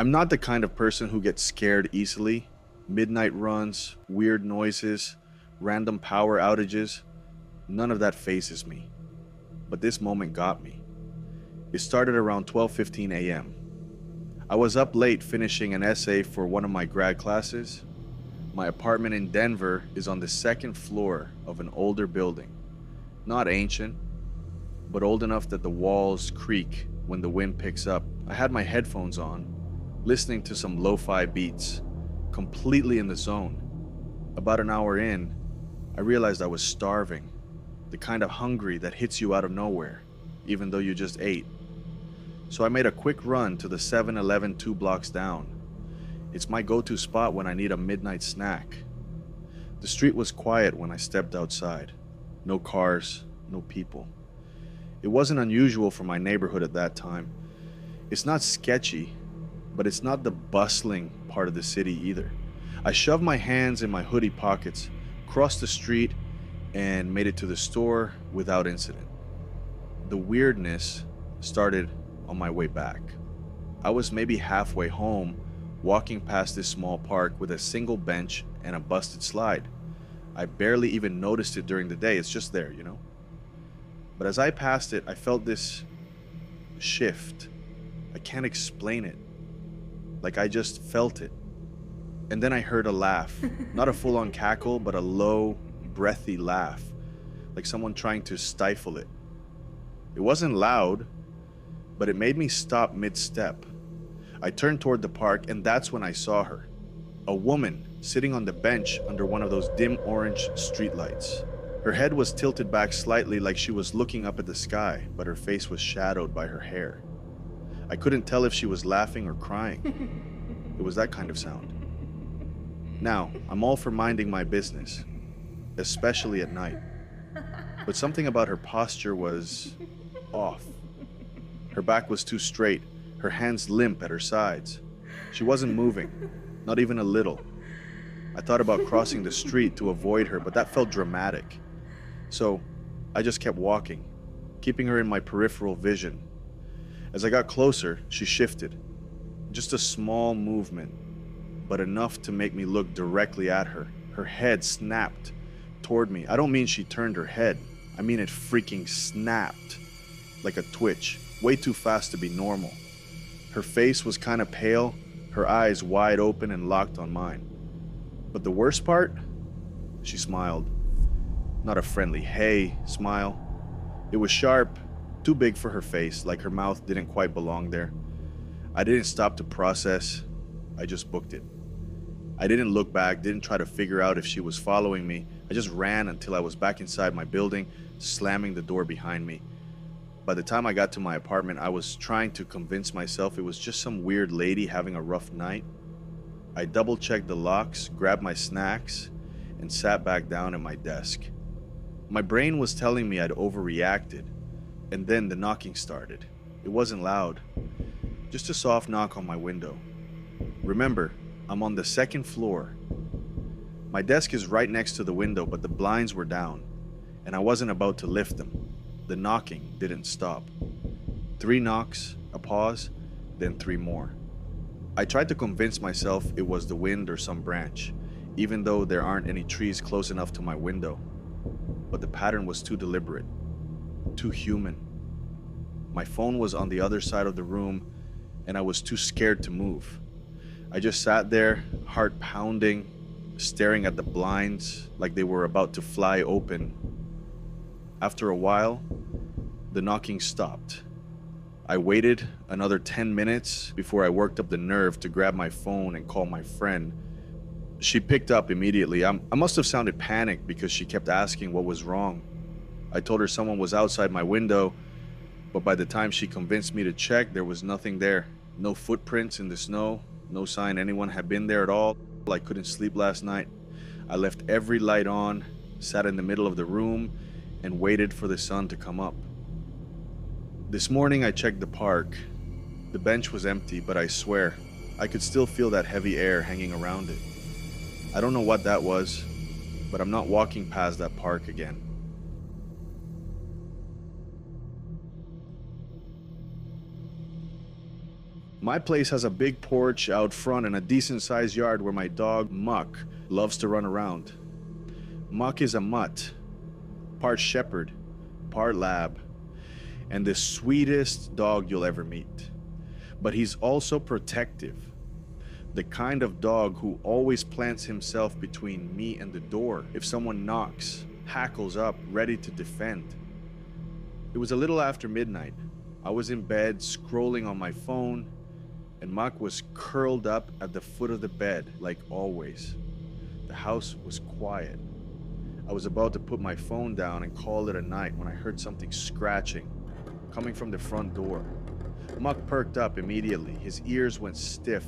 I'm not the kind of person who gets scared easily. Midnight runs, weird noises, random power outages, none of that phases me. But this moment got me. It started around 12:15 a.m. I was up late finishing an essay for one of my grad classes. My apartment in Denver is on the second floor of an older building. Not ancient, but old enough that the walls creak when the wind picks up. I had my headphones on, listening to some lo-fi beats, completely in the zone. About an hour in, I realized I was starving, the kind of hungry that hits you out of nowhere, even though you just ate. So I made a quick run to the 7-Eleven 2 blocks down. It's my go-to spot when I need a midnight snack. The street was quiet when I stepped outside. No cars, no people. It wasn't unusual for my neighborhood at that time. It's not sketchy, but it's not the bustling part of the city either. I shoved my hands in my hoodie pockets, crossed the street, and made it to the store without incident. The weirdness started on my way back. I was maybe halfway home, walking past this small park with a single bench and a busted slide. I barely even noticed it during the day, it's just there, you know? But as I passed it, I felt this shift. I can't explain it. Like I just felt it. And then I heard a laugh. Not a full-on cackle, but a low, breathy laugh. Like someone trying to stifle it. It wasn't loud, but it made me stop mid-step. I turned toward the park, and that's when I saw her. A woman sitting on the bench under one of those dim orange streetlights. Her head was tilted back slightly like she was looking up at the sky, but her face was shadowed by her hair. I couldn't tell if she was laughing or crying. It was that kind of sound. Now, I'm all for minding my business, especially at night. But something about her posture was off. Her back was too straight, her hands limp at her sides. She wasn't moving, not even a little. I thought about crossing the street to avoid her, but that felt dramatic. So I just kept walking, keeping her in my peripheral vision. As I got closer, she shifted. Just a small movement, but enough to make me look directly at her. Her head snapped toward me. I don't mean she turned her head. I mean it freaking snapped like a twitch, way too fast to be normal. Her face was kind of pale, her eyes wide open and locked on mine. But the worst part? She smiled. Not a friendly hey smile. It was sharp, too big for her face, like her mouth didn't quite belong there. I didn't stop to process, I just booked it. I didn't look back, didn't try to figure out if she was following me. I just ran until I was back inside my building, slamming the door behind me. By the time I got to my apartment, I was trying to convince myself it was just some weird lady having a rough night. I double-checked the locks, grabbed my snacks, and sat back down at my desk. My brain was telling me I'd overreacted, and then the knocking started. It wasn't loud, just a soft knock on my window. Remember, I'm on the second floor. My desk is right next to the window, but the blinds were down, and I wasn't about to lift them. The knocking didn't stop. 3 knocks, a pause, then 3 more. I tried to convince myself it was the wind or some branch, even though there aren't any trees close enough to my window. But the pattern was too deliberate, too human. My phone was on the other side of the room, and I was too scared to move. I just sat there, heart pounding, staring at the blinds like they were about to fly open. After a while, the knocking stopped. I waited another 10 minutes before I worked up the nerve to grab my phone and call my friend. She picked up immediately. I must have sounded panicked because she kept asking what was wrong. I told her someone was outside my window, but by the time she convinced me to check, there was nothing there. No footprints in the snow, no sign anyone had been there at all. I couldn't sleep last night. I left every light on, sat in the middle of the room, and waited for the sun to come up. This morning I checked the park. The bench was empty, but I swear, I could still feel that heavy air hanging around it. I don't know what that was, but I'm not walking past that park again. My place has a big porch out front and a decent sized yard where my dog, Muck, loves to run around. Muck is a mutt, part shepherd, part lab, and the sweetest dog you'll ever meet. But he's also protective, the kind of dog who always plants himself between me and the door if someone knocks, hackles up, ready to defend. It was a little after midnight. I was in bed scrolling on my phone, and Muck was curled up at the foot of the bed like always. The house was quiet. I was about to put my phone down and call it a night when I heard something scratching coming from the front door. Muck perked up immediately. His ears went stiff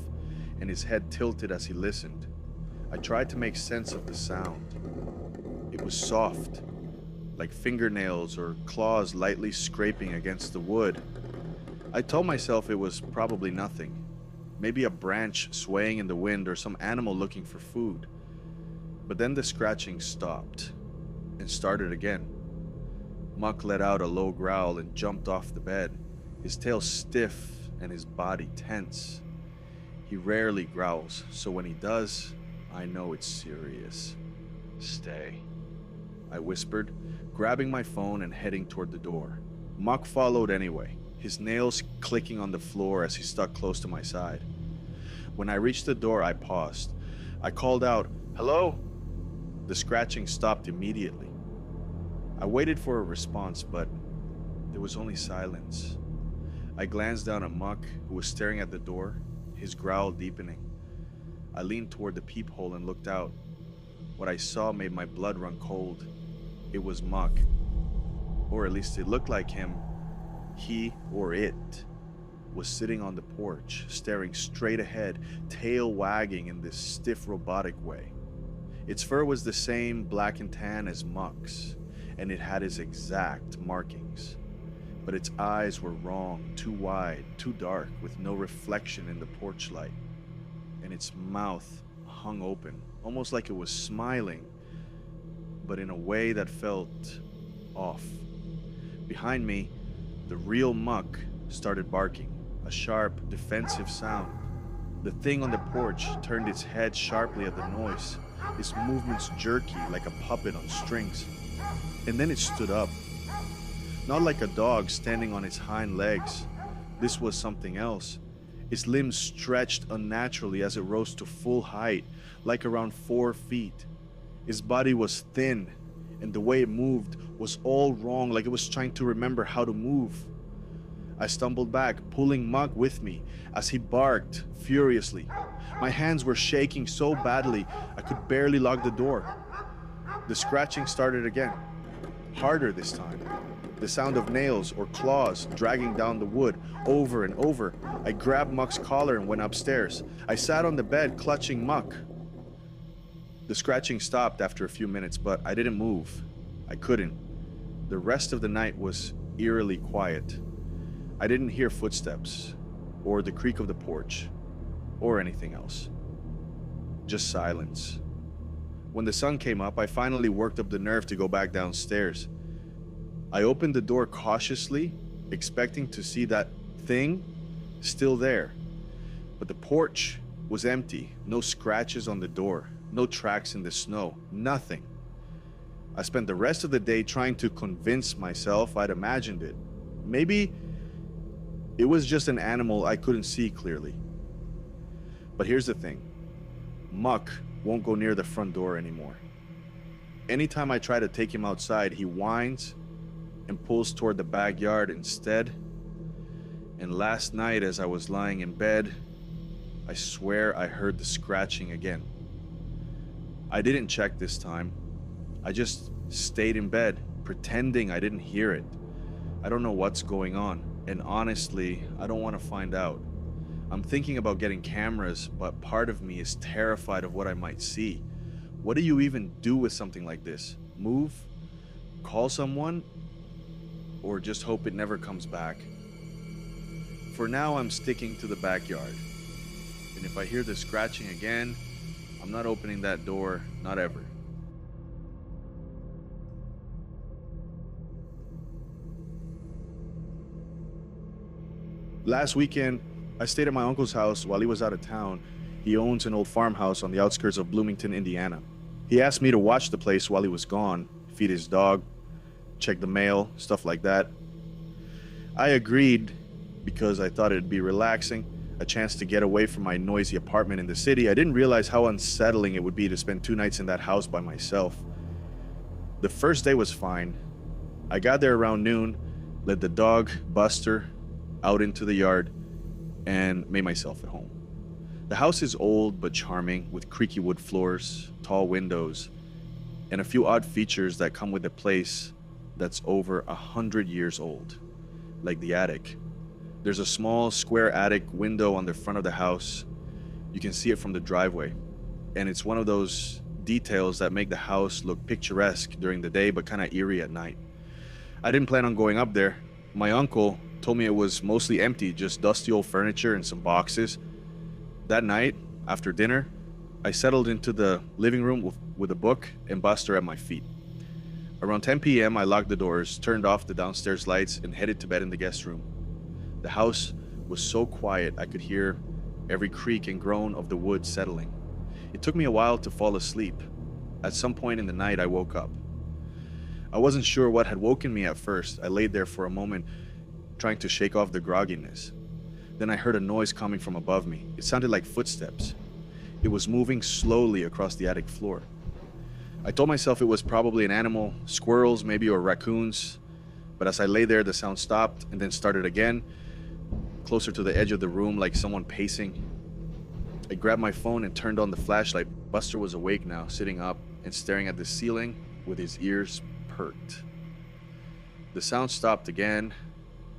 and his head tilted as he listened. I tried to make sense of the sound. It was soft, like fingernails or claws lightly scraping against the wood. I told myself it was probably nothing. Maybe a branch swaying in the wind or some animal looking for food. But then the scratching stopped and started again. Muck let out a low growl and jumped off the bed, his tail stiff and his body tense. He rarely growls, so when he does, I know it's serious. "Stay," I whispered, grabbing my phone and heading toward the door. Muck followed anyway, his nails clicking on the floor as he stuck close to my side. When I reached the door, I paused. I called out, "Hello?" The scratching stopped immediately. I waited for a response, but there was only silence. I glanced down at Muck, who was staring at the door, his growl deepening. I leaned toward the peephole and looked out. What I saw made my blood run cold. It was Muck. Or at least it looked like him. He, or it, was sitting on the porch, staring straight ahead, tail wagging in this stiff robotic way. Its fur was the same black and tan as Muck's, and it had his exact markings. But its eyes were wrong, too wide, too dark, with no reflection in the porch light. And its mouth hung open, almost like it was smiling, but in a way that felt off. Behind me, the real Muck started barking, a sharp, defensive sound. The thing on the porch turned its head sharply at the noise, its movements jerky like a puppet on strings. And then it stood up. Not like a dog standing on its hind legs. This was something else. Its limbs stretched unnaturally as it rose to full height, like around 4 feet. Its body was thin, and the way it moved was all wrong, like it was trying to remember how to move. I stumbled back, pulling Muck with me as he barked furiously. My hands were shaking so badly I could barely lock the door. The scratching started again, harder this time. The sound of nails or claws dragging down the wood over and over. I grabbed Muck's collar and went upstairs. I sat on the bed, clutching Muck. The scratching stopped after a few minutes, but I didn't move. I couldn't. The rest of the night was eerily quiet. I didn't hear footsteps, or the creak of the porch, or anything else. Just silence. When the sun came up, I finally worked up the nerve to go back downstairs. I opened the door cautiously, expecting to see that thing still there. But the porch was empty, no scratches on the door, no tracks in the snow, nothing. I spent the rest of the day trying to convince myself I'd imagined it. Maybe it was just an animal I couldn't see clearly. But here's the thing. Muck won't go near the front door anymore. Anytime I try to take him outside, he whines and pulls toward the backyard instead. And last night as I was lying in bed, I swear I heard the scratching again. I didn't check this time. I just stayed in bed, pretending I didn't hear it. I don't know what's going on, and honestly, I don't want to find out. I'm thinking about getting cameras, but part of me is terrified of what I might see. What do you even do with something like this? Move? Call someone? Or just hope it never comes back? For now, I'm sticking to the backyard. And if I hear the scratching again, I'm not opening that door, not ever. Last weekend, I stayed at my uncle's house while he was out of town. He owns an old farmhouse on the outskirts of Bloomington, Indiana. He asked me to watch the place while he was gone, feed his dog, check the mail, stuff like that. I agreed because I thought it'd be relaxing, a chance to get away from my noisy apartment in the city. I didn't realize how unsettling it would be to spend 2 nights in that house by myself. The first day was fine. I got there around noon, led the dog, Buster, out into the yard, and made myself at home. The house is old but charming, with creaky wood floors, tall windows, and a few odd features that come with a place that's over 100 years old, like the attic. There's a small square attic window on the front of the house. You can see it from the driveway, and it's one of those details that make the house look picturesque during the day but kind of eerie at night. I didn't plan on going up there. My uncle told me it was mostly empty, just dusty old furniture and some boxes. That night, after dinner, I settled into the living room with a book and Buster at my feet. Around 10 p.m., I locked the doors, turned off the downstairs lights, and headed to bed in the guest room. The house was so quiet I could hear every creak and groan of the wood settling. It took me a while to fall asleep. At some point in the night, I woke up. I wasn't sure what had woken me at first. I laid there for a moment, trying to shake off the grogginess. Then I heard a noise coming from above me. It sounded like footsteps. It was moving slowly across the attic floor. I told myself it was probably an animal, squirrels maybe, or raccoons. But as I lay there, the sound stopped and then started again, closer to the edge of the room, like someone pacing. I grabbed my phone and turned on the flashlight. Buster was awake now, sitting up and staring at the ceiling with his ears perked. The sound stopped again,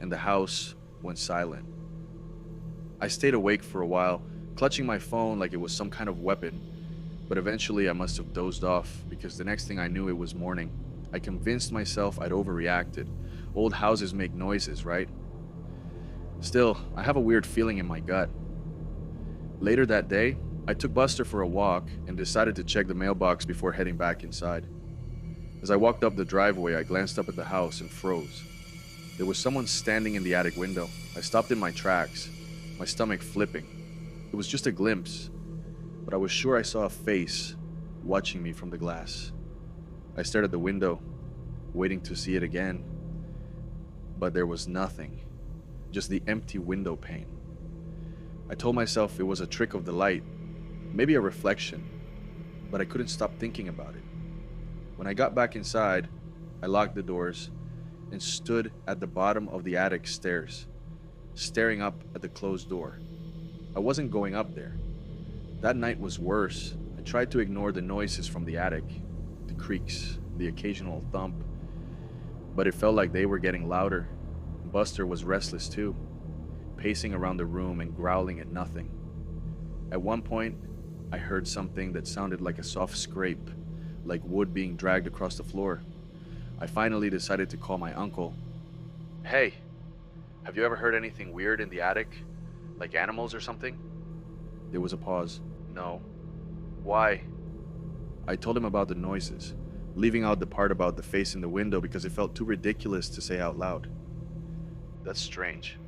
and the house went silent. I stayed awake for a while, clutching my phone like it was some kind of weapon, but eventually I must have dozed off because the next thing I knew, it was morning. I convinced myself I'd overreacted. Old houses make noises, right? Still, I have a weird feeling in my gut. Later that day, I took Buster for a walk and decided to check the mailbox before heading back inside. As I walked up the driveway, I glanced up at the house and froze. There was someone standing in the attic window. I stopped in my tracks, my stomach flipping. It was just a glimpse, but I was sure I saw a face watching me from the glass. I stared at the window, waiting to see it again, but there was nothing, just the empty window pane. I told myself it was a trick of the light, maybe a reflection, but I couldn't stop thinking about it. When I got back inside, I locked the doors and stood at the bottom of the attic stairs, staring up at the closed door. I wasn't going up there. That night was worse. I tried to ignore the noises from the attic, the creaks, the occasional thump, but it felt like they were getting louder. Buster was restless too, pacing around the room and growling at nothing. At one point, I heard something that sounded like a soft scrape, like wood being dragged across the floor. I finally decided to call my uncle. Hey, have you ever heard anything weird in the attic? Like animals or something? There was a pause. No. Why? I told him about the noises, leaving out the part about the face in the window because it felt too ridiculous to say out loud. That's strange.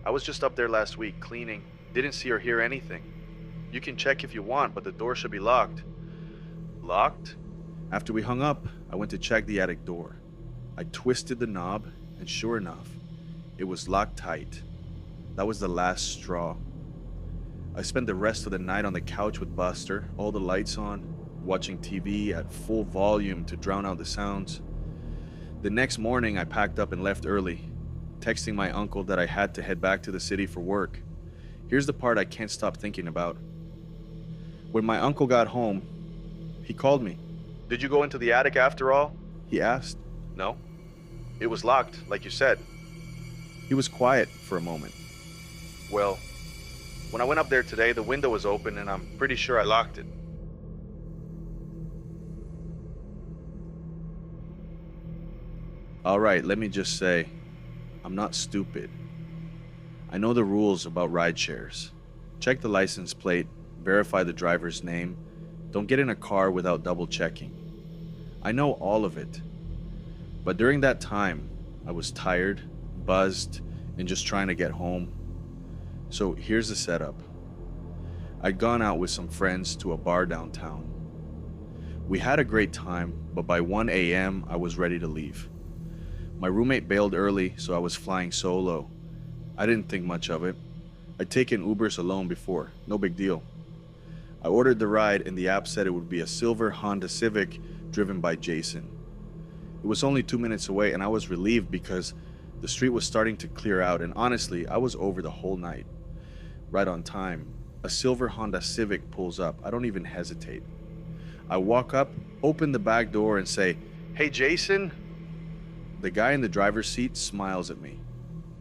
I was just up there last week cleaning, didn't see or hear anything. You can check if you want, but the door should be locked. Locked? After we hung up, I went to check the attic door. I twisted the knob, and sure enough, it was locked tight. That was the last straw. I spent the rest of the night on the couch with Buster, all the lights on, watching TV at full volume to drown out the sounds. The next morning, I packed up and left early, texting my uncle that I had to head back to the city for work. Here's the part I can't stop thinking about. When my uncle got home, he called me. Did you go into the attic after all? He asked. No. It was locked, like you said. He was quiet for a moment. Well, when I went up there today, the window was open and I'm pretty sure I locked it. All right, let me just say, I'm not stupid. I know the rules about ride shares. Check the license plate, verify the driver's name, don't get in a car without double checking. I know all of it. But during that time, I was tired, buzzed, and just trying to get home. So here's the setup. I'd gone out with some friends to a bar downtown. We had a great time, but by 1 a.m. I was ready to leave. My roommate bailed early, so I was flying solo. I didn't think much of it. I'd taken Ubers alone before, no big deal. I ordered the ride and the app said it would be a silver Honda Civic driven by Jason. It was only 2 minutes away and I was relieved because the street was starting to clear out, and honestly, I was over the whole night. Right on time, a silver Honda Civic pulls up. I don't even hesitate. I walk up, open the back door and say, "Hey Jason." The guy in the driver's seat smiles at me.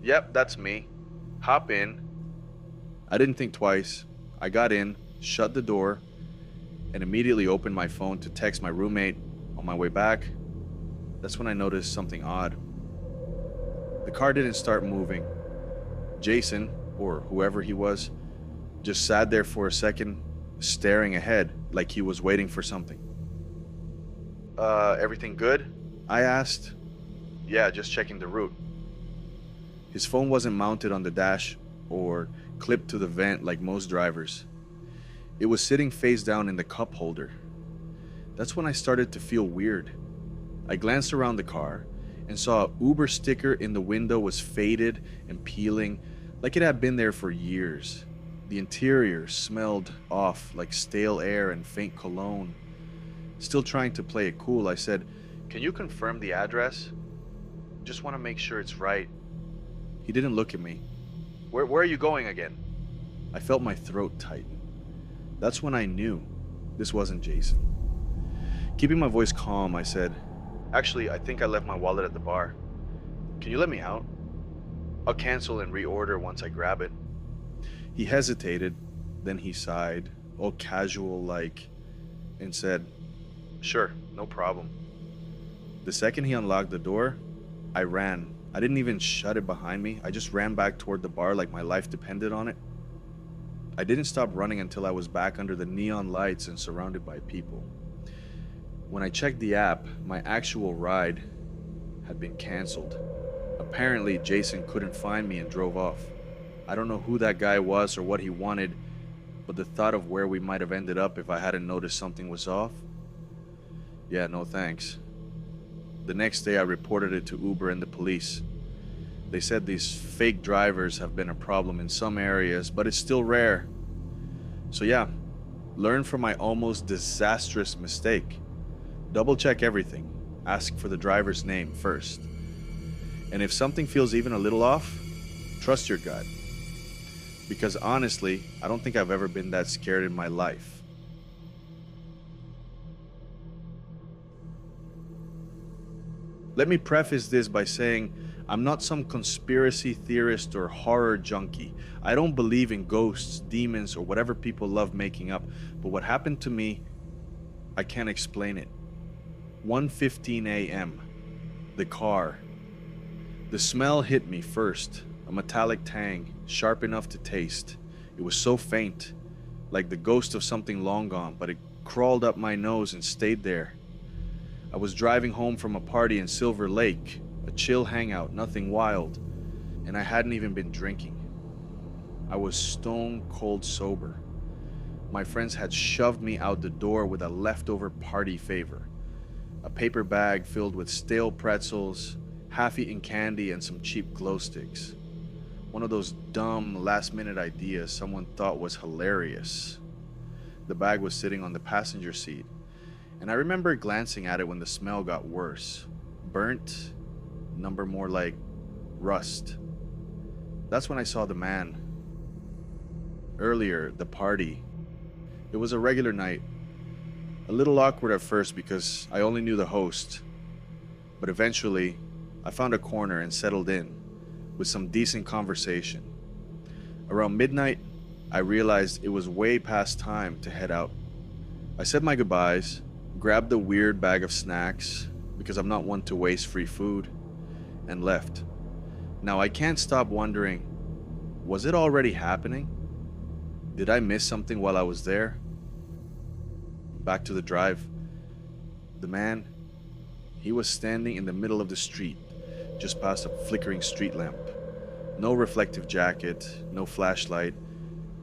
"Yep, that's me. Hop in." I didn't think twice. I got in, shut the door, and immediately opened my phone to text my roommate. On my way back, that's when I noticed something odd. The car didn't start moving. Jason, or whoever he was, just sat there for a second, staring ahead like he was waiting for something. Everything good?" I asked. "Yeah, just checking the route." His phone wasn't mounted on the dash or clipped to the vent like most drivers. It was sitting face down in the cup holder. That's when I started to feel weird. I glanced around the car and saw an Uber sticker in the window was faded and peeling like it had been there for years. The interior smelled off like stale air and faint cologne. Still trying to play it cool, I said, "Can you confirm the address? Just want to make sure it's right." He didn't look at me. Where are you going again?" I felt my throat tighten. That's when I knew this wasn't Jason. Keeping my voice calm, I said, "Actually, I think I left my wallet at the bar. Can you let me out? I'll cancel and reorder once I grab it." He hesitated, then he sighed, all casual like, and said, "Sure, no problem." The second he unlocked the door, I ran. I didn't even shut it behind me. I just ran back toward the bar like my life depended on it. I didn't stop running until I was back under the neon lights and surrounded by people. When I checked the app, my actual ride had been canceled. Apparently, Jason couldn't find me and drove off. I don't know who that guy was or what he wanted, but the thought of where we might have ended up if I hadn't noticed something was off, yeah, no thanks. The next day I reported it to Uber and the police. They said these fake drivers have been a problem in some areas, but it's still rare. So yeah, learn from my almost disastrous mistake. Double check everything. Ask for the driver's name first. And if something feels even a little off, trust your gut. Because honestly, I don't think I've ever been that scared in my life. Let me preface this by saying I'm not some conspiracy theorist or horror junkie. I don't believe in ghosts, demons, or whatever people love making up. But what happened to me, I can't explain it. 1:15 a.m. The car. The smell hit me first. A metallic tang, sharp enough to taste. It was so faint, like the ghost of something long gone, but it crawled up my nose and stayed there. I was driving home from a party in Silver Lake, a chill hangout, nothing wild, and I hadn't even been drinking. I was stone cold sober. My friends had shoved me out the door with a leftover party favor. A paper bag filled with stale pretzels, half-eaten candy, and some cheap glow sticks. One of those dumb, last-minute ideas someone thought was hilarious. The bag was sitting on the passenger seat, and I remember glancing at it when the smell got worse. Burnt, number more like rust. That's when I saw the man. Earlier, the party. It was a regular night. A little awkward at first because I only knew the host. But eventually, I found a corner and settled in with some decent conversation. Around midnight, I realized it was way past time to head out. I said my goodbyes, grabbed the weird bag of snacks because I'm not one to waste free food, and left. Now I can't stop wondering, was it already happening? Did I miss something while I was there? Back to the drive. The man, he was standing in the middle of the street, just past a flickering street lamp. No reflective jacket, no flashlight,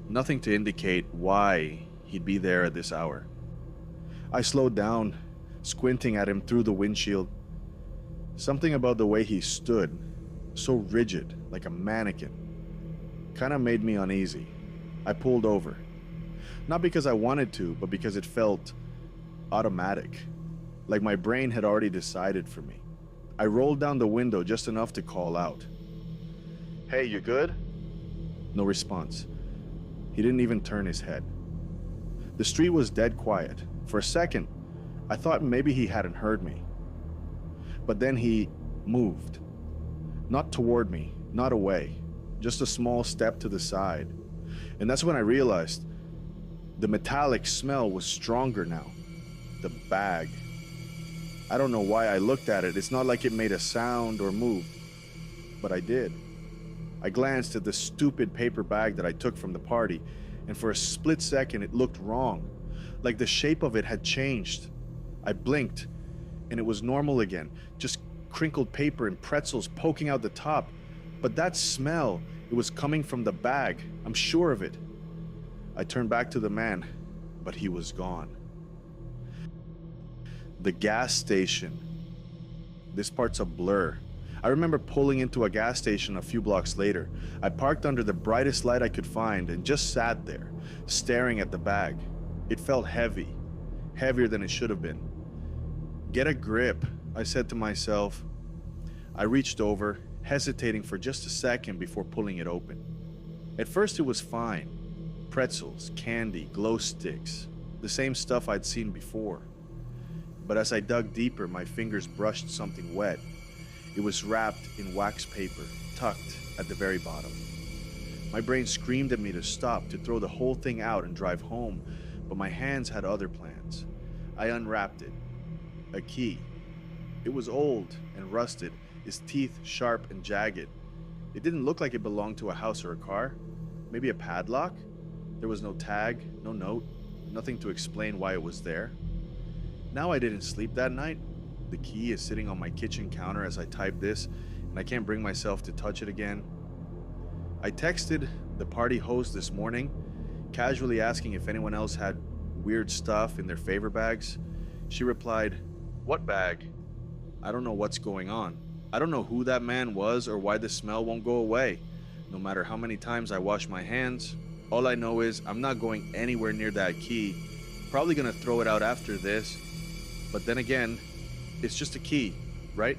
nothing to indicate why he'd be there at this hour. I slowed down, squinting at him through the windshield. Something about the way he stood, so rigid, like a mannequin, kind of made me uneasy. I pulled over. Not because I wanted to, but because it felt automatic, like my brain had already decided for me. I rolled down the window just enough to call out. "Hey, you good?" No response. He didn't even turn his head. The street was dead quiet. For a second, I thought maybe he hadn't heard me. But then he moved. Not toward me, not away, just a small step to the side. And that's when I realized the metallic smell was stronger now. The bag. I don't know why I looked at it. It's not like it made a sound or moved. But I did. I glanced at the stupid paper bag that I took from the party, and for a split second it looked wrong. Like the shape of it had changed. I blinked, and it was normal again. Just crinkled paper and pretzels poking out the top. But that smell, it was coming from the bag. I'm sure of it. I turned back to the man, but he was gone. The gas station. This part's a blur. I remember pulling into a gas station a few blocks later. I parked under the brightest light I could find and just sat there, staring at the bag. It felt heavy, heavier than it should have been. "Get a grip," I said to myself. I reached over, hesitating for just a second before pulling it open. At first it was fine. Pretzels, candy, glow sticks, the same stuff I'd seen before. But as I dug deeper, my fingers brushed something wet. It was wrapped in wax paper, tucked at the very bottom. My brain screamed at me to stop, to throw the whole thing out and drive home, but my hands had other plans. I unwrapped it. A key. It was old and rusted, its teeth sharp and jagged. It didn't look like it belonged to a house or a car. Maybe a padlock? There was no tag, no note, nothing to explain why it was there. Now I didn't sleep that night. The key is sitting on my kitchen counter as I type this, and I can't bring myself to touch it again. I texted the party host this morning, casually asking if anyone else had weird stuff in their favor bags. She replied, "What bag?" I don't know what's going on. I don't know who that man was or why the smell won't go away. No matter how many times I wash my hands, all I know is I'm not going anywhere near that key. Probably gonna throw it out after this. But then again, it's just a key, right?